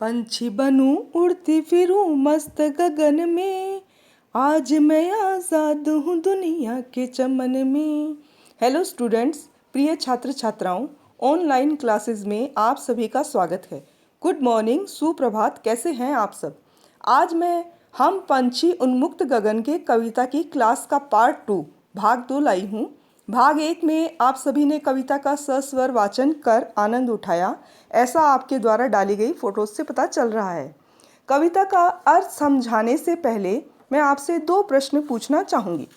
पंछी बनूं उड़ती फिरूं मस्त गगन में, आज मैं आज़ाद हूँ दुनिया के चमन में। हेलो स्टूडेंट्स, प्रिय छात्र छात्राओं, ऑनलाइन क्लासेस में आप सभी का स्वागत है। गुड मॉर्निंग, सुप्रभात। कैसे हैं आप सब? आज मैं हम पंछी उन्मुक्त गगन के कविता की क्लास का पार्ट 2 भाग 2 लाई हूँ। भाग 1 में आप सभी ने कविता का सस्वर वाचन कर आनंद उठाया, ऐसा आपके द्वारा डाली गई फोटोज से पता चल रहा है। कविता का अर्थ समझाने से पहले मैं आपसे 2 प्रश्न पूछना चाहूँगी।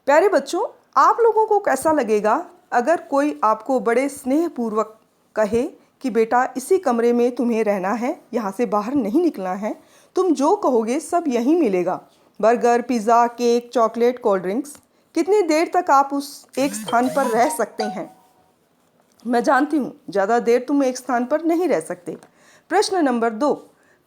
प्यारे बच्चों, आप लोगों को कैसा लगेगा अगर कोई आपको बड़े स्नेहपूर्वक कहे कि बेटा इसी कमरे में तुम्हें रहना है, यहाँ से बाहर नहीं निकलना है, तुम जो कहोगे सब यहीं मिलेगा। Burger, pizza, cake, chocolate, cold drinks. कितनी देर तक आप उस एक स्थान पर रह सकते हैं? मैं जानती हूँ ज़्यादा देर तुम एक स्थान पर नहीं रह सकते। प्रश्न नंबर 2,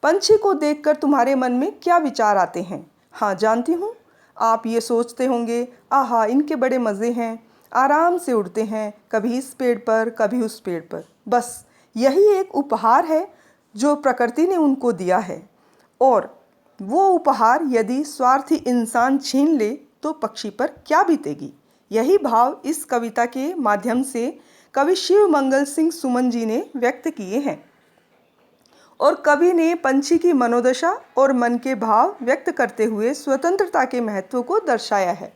पंछी को देखकर तुम्हारे मन में क्या विचार आते हैं? हाँ, जानती हूँ आप ये सोचते होंगे, आहा इनके बड़े मज़े हैं, आराम से उड़ते हैं, कभी इस पेड़ पर कभी उस पेड़ पर। बस यही एक उपहार है जो प्रकृति ने उनको दिया है, और वो उपहार यदि स्वार्थी इंसान छीन ले तो पक्षी पर क्या बीतेगी। यही भाव इस कविता के माध्यम से कवि शिव मंगल सिंह सुमन जी ने व्यक्त किए हैं, और कवि ने पंछी की मनोदशा और मन के भाव व्यक्त करते हुए स्वतंत्रता के महत्व को दर्शाया है।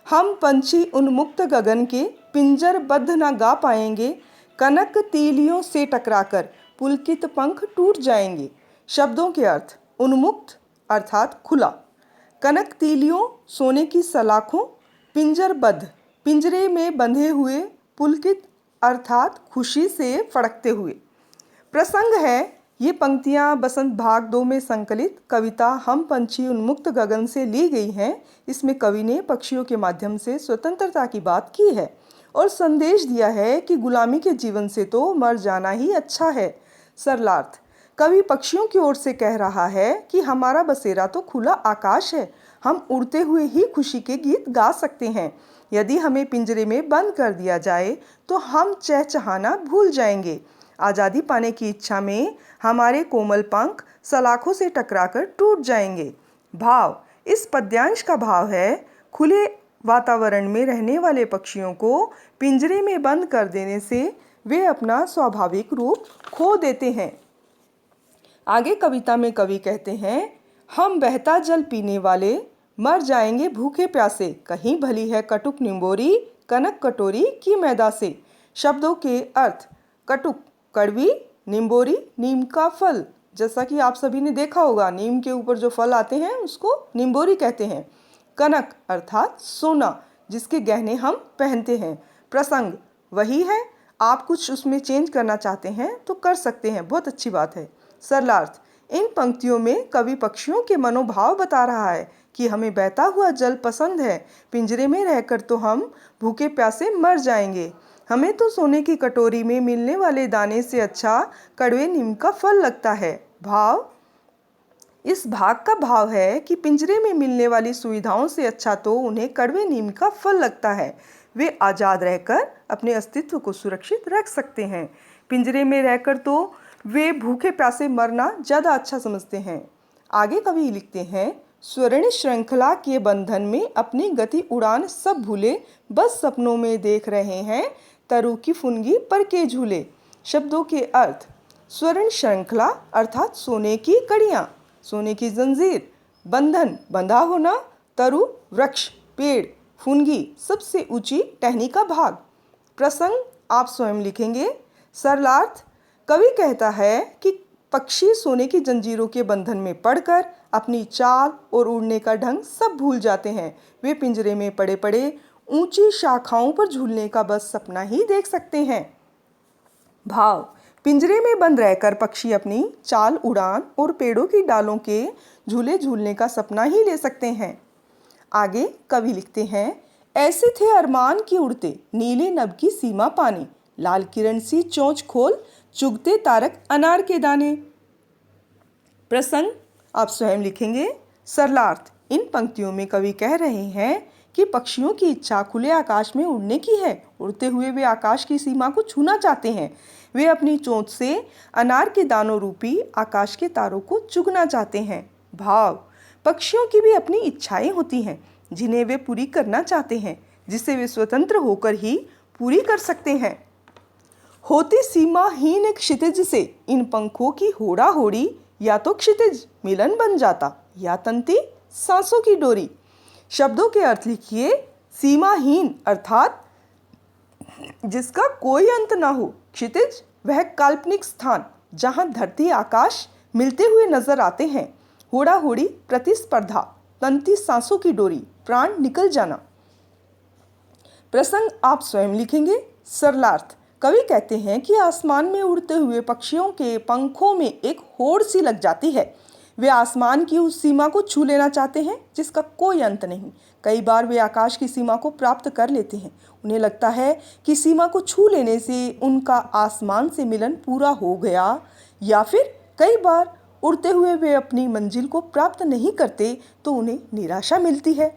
हम पंछी उन्मुक्त गगन के पिंजरबद्ध न गा पाएंगे, कनक तीलियों से टकराकर पुलकित पंख टूट जाएंगे। शब्दों के अर्थ: उन्मुक्त अर्थात खुला, कनक तीलियों सोने की सलाखों, पिंजरबद्ध पिंजरे में बंधे हुए, पुलकित अर्थात खुशी से फड़कते हुए। प्रसंग है ये पंक्तियाँ बसंत भाग 2 में संकलित कविता हम पंछी उन्मुक्त गगन से ली गई हैं। इसमें कवि ने पक्षियों के माध्यम से स्वतंत्रता की बात की है और संदेश दिया है कि गुलामी के जीवन से तो मर जाना ही अच्छा है। सरलार्थ: कवि पक्षियों की ओर से कह रहा है कि हमारा बसेरा तो खुला आकाश है, हम उड़ते हुए ही खुशी के गीत गा सकते हैं। यदि हमें पिंजरे में बंद कर दिया जाए तो हम चहचहाना भूल जाएंगे। आज़ादी पाने की इच्छा में हमारे कोमल पंख सलाखों से टकराकर टूट जाएंगे। भाव: इस पद्यांश का भाव है, खुले वातावरण में रहने वाले पक्षियों को पिंजरे में बंद कर देने से वे अपना स्वाभाविक रूप खो देते हैं। आगे कविता में कवि कहते हैं, हम बहता जल पीने वाले मर जाएंगे भूखे प्यासे, कहीं भली है कटुक निंबोरी, कनक कटोरी की मैदा से। शब्दों के अर्थ: कटुक कड़वी, निंबोरी नीम का फल, जैसा कि आप सभी ने देखा होगा, नीम के ऊपर जो फल आते हैं उसको निंबोरी कहते हैं। कनक अर्थात सोना, जिसके गहने हम पहनते हैं। प्रसंग वही है, आप कुछ उसमें चेंज करना चाहते हैं तो कर सकते हैं, बहुत अच्छी बात है। सरलार्थ: इन पंक्तियों में कवि पक्षियों के मनोभाव बता रहा है कि हमें बहता हुआ जल पसंद है, पिंजरे में रहकर तो हम भूखे प्यासे मर जाएंगे। हमें तो सोने की कटोरी में मिलने वाले दाने से अच्छा कड़वे नीम का फल लगता है। भाव: इस भाग का भाव है कि पिंजरे में मिलने वाली सुविधाओं से अच्छा तो उन्हें कड़वे नीम का फल लगता है। वे आज़ाद रहकर अपने अस्तित्व को सुरक्षित रख सकते हैं। पिंजरे में रहकर तो वे भूखे प्यासे मरना ज़्यादा अच्छा समझते हैं। आगे कवि लिखते हैं, स्वर्ण श्रृंखला के बंधन में अपनी गति उड़ान सब भूले, बस सपनों में देख रहे हैं तरु की फुनगी पर के झूले। शब्दों के अर्थ: स्वर्ण श्रृंखला अर्थात सोने की कड़ियाँ, सोने की जंजीर, बंधन बंधा होना, तरु वृक्ष पेड़, फुनगी सबसे ऊंची टहनी का भाग। प्रसंग आप स्वयं लिखेंगे। सरलार्थ: कवि कहता है कि पक्षी सोने की जंजीरों के बंधन में पड़कर अपनी चाल और उड़ने का ढंग सब भूल जाते हैं। वे पिंजरे में पड़े पड़े ऊंची शाखाओं पर झूलने का बस सपना ही देख सकते हैं। भाव: पिंजरे में बंद रहकर पक्षी अपनी चाल, उड़ान और पेड़ों की डालों के झूले झूलने का सपना ही ले सकते हैं। आगे कवि लिखते हैं, ऐसे थे अरमान की उड़ते, नीले नभ की सीमा पानी, लाल किरण सी चोंच खोल, चुगते तारक अनार के दाने। प्रसंग आप स्वयं लिखेंगे। सरलार्थ: इन पंक्तियों में कवि कह रहे हैं कि पक्षियों की इच्छा खुले आकाश में उड़ने की है। उड़ते हुए वे आकाश की सीमा को छूना चाहते हैं। वे अपनी चोंच से अनार के दानों रूपी आकाश के तारों को चुगना चाहते हैं। भाव, पक्षियों की भी अपनी इच्छाएं होती हैं जिन्हें वे पूरी करना चाहते हैं, जिसे वे स्वतंत्र होकर ही पूरी कर सकते हैं। होती सीमाहीन एक क्षितिज से इन पंखों की होड़ा होड़ी, या तो क्षितिज मिलन बन जाता या तंती सांसों की डोरी। शब्दों के अर्थ लिखिए। सीमाहीन अर्थात जिसका कोई अंत ना हो। क्षितिज वह काल्पनिक स्थान जहां धरती आकाश मिलते हुए नजर आते हैं। होड़ा होड़ी प्रतिस्पर्धा, तंती सांसों की डोरी, प्राण निकल जाना। प्रसंग आप स्वयं लिखेंगे। सरलार्थ, कवि कहते हैं कि आसमान में उड़ते हुए पक्षियों के पंखों में एक होड़ सी लग जाती है। वे आसमान की उस सीमा को छू लेना चाहते हैं जिसका कोई अंत नहीं। कई बार वे आकाश की सीमा को प्राप्त कर लेते हैं। उन्हें लगता है कि सीमा को छू लेने से उनका आसमान से मिलन पूरा हो गया, या फिर कई बार उड़ते हुए वे अपनी मंजिल को प्राप्त नहीं करते तो उन्हें निराशा मिलती है।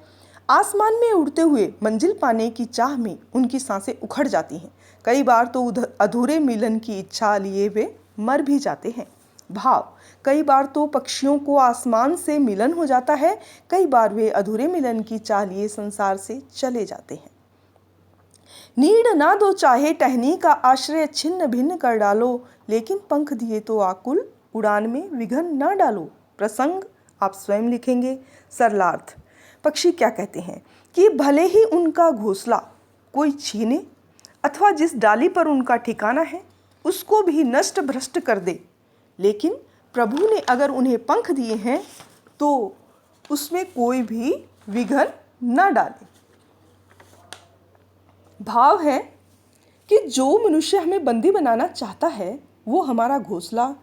आसमान में उड़ते हुए मंजिल पाने की चाह में उनकी सांसें उखड़ जाती हैं। कई बार तो अधूरे मिलन की इच्छा लिए वे मर भी जाते हैं। भाव, कई बार तो पक्षियों को आसमान से मिलन हो जाता है, कई बार वे अधूरे मिलन की चाह लिए संसार से चले जाते हैं। नीड ना दो चाहे टहनी का आश्रय छिन्न भिन्न कर डालो, लेकिन पंख दिए तो आकुल उड़ान में विघ्न ना डालो। प्रसंग आप स्वयं लिखेंगे। सरलार्थ, पक्षी क्या कहते हैं कि भले ही उनका घोंसला कोई छीने अथवा जिस डाली पर उनका ठिकाना है उसको भी नष्ट भ्रष्ट कर दे, लेकिन प्रभु ने अगर उन्हें पंख दिए हैं तो उसमें कोई भी विघ्न न डाले। भाव है कि जो मनुष्य हमें बंदी बनाना चाहता है वो हमारा घोंसला,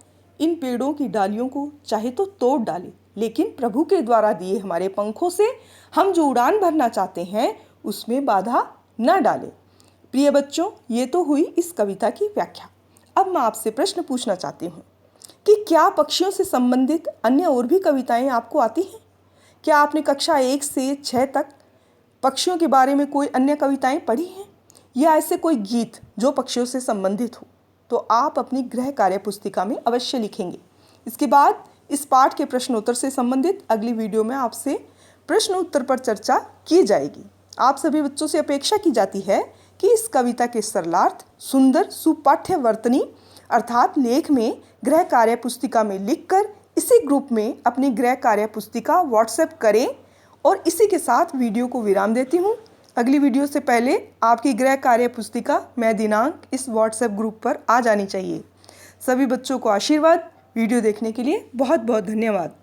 इन पेड़ों की डालियों को चाहे तो तोड़ डाले, लेकिन प्रभु के द्वारा दिए हमारे पंखों से हम जो उड़ान भरना चाहते हैं उसमें बाधा न डाले। प्रिय बच्चों, ये तो हुई इस कविता की व्याख्या। अब मैं आपसे प्रश्न पूछना चाहती हूँ कि क्या पक्षियों से संबंधित अन्य और भी कविताएं आपको आती हैं? क्या आपने कक्षा 1 से 6 तक पक्षियों के बारे में कोई अन्य कविताएं पढ़ी हैं, या ऐसे कोई गीत जो पक्षियों से संबंधित हो? तो आप अपनी गृह कार्य पुस्तिका में अवश्य लिखेंगे। इसके बाद इस पाठ के प्रश्नोत्तर से संबंधित अगली वीडियो में आपसे प्रश्न उत्तर पर चर्चा की जाएगी। आप सभी बच्चों से अपेक्षा की जाती है कि इस कविता के सरलार्थ सुंदर सुपाठ्य वर्तनी अर्थात लेख में गृह कार्य पुस्तिका में लिखकर इसी ग्रुप में अपनी गृह कार्य पुस्तिका व्हाट्सएप करें। और इसी के साथ वीडियो को विराम देती हूँ। अगली वीडियो से पहले आपकी गृह कार्य पुस्तिका मैं दिनांक इस व्हाट्सएप ग्रुप पर आ जानी चाहिए। सभी बच्चों को आशीर्वाद। वीडियो देखने के लिए बहुत बहुत धन्यवाद।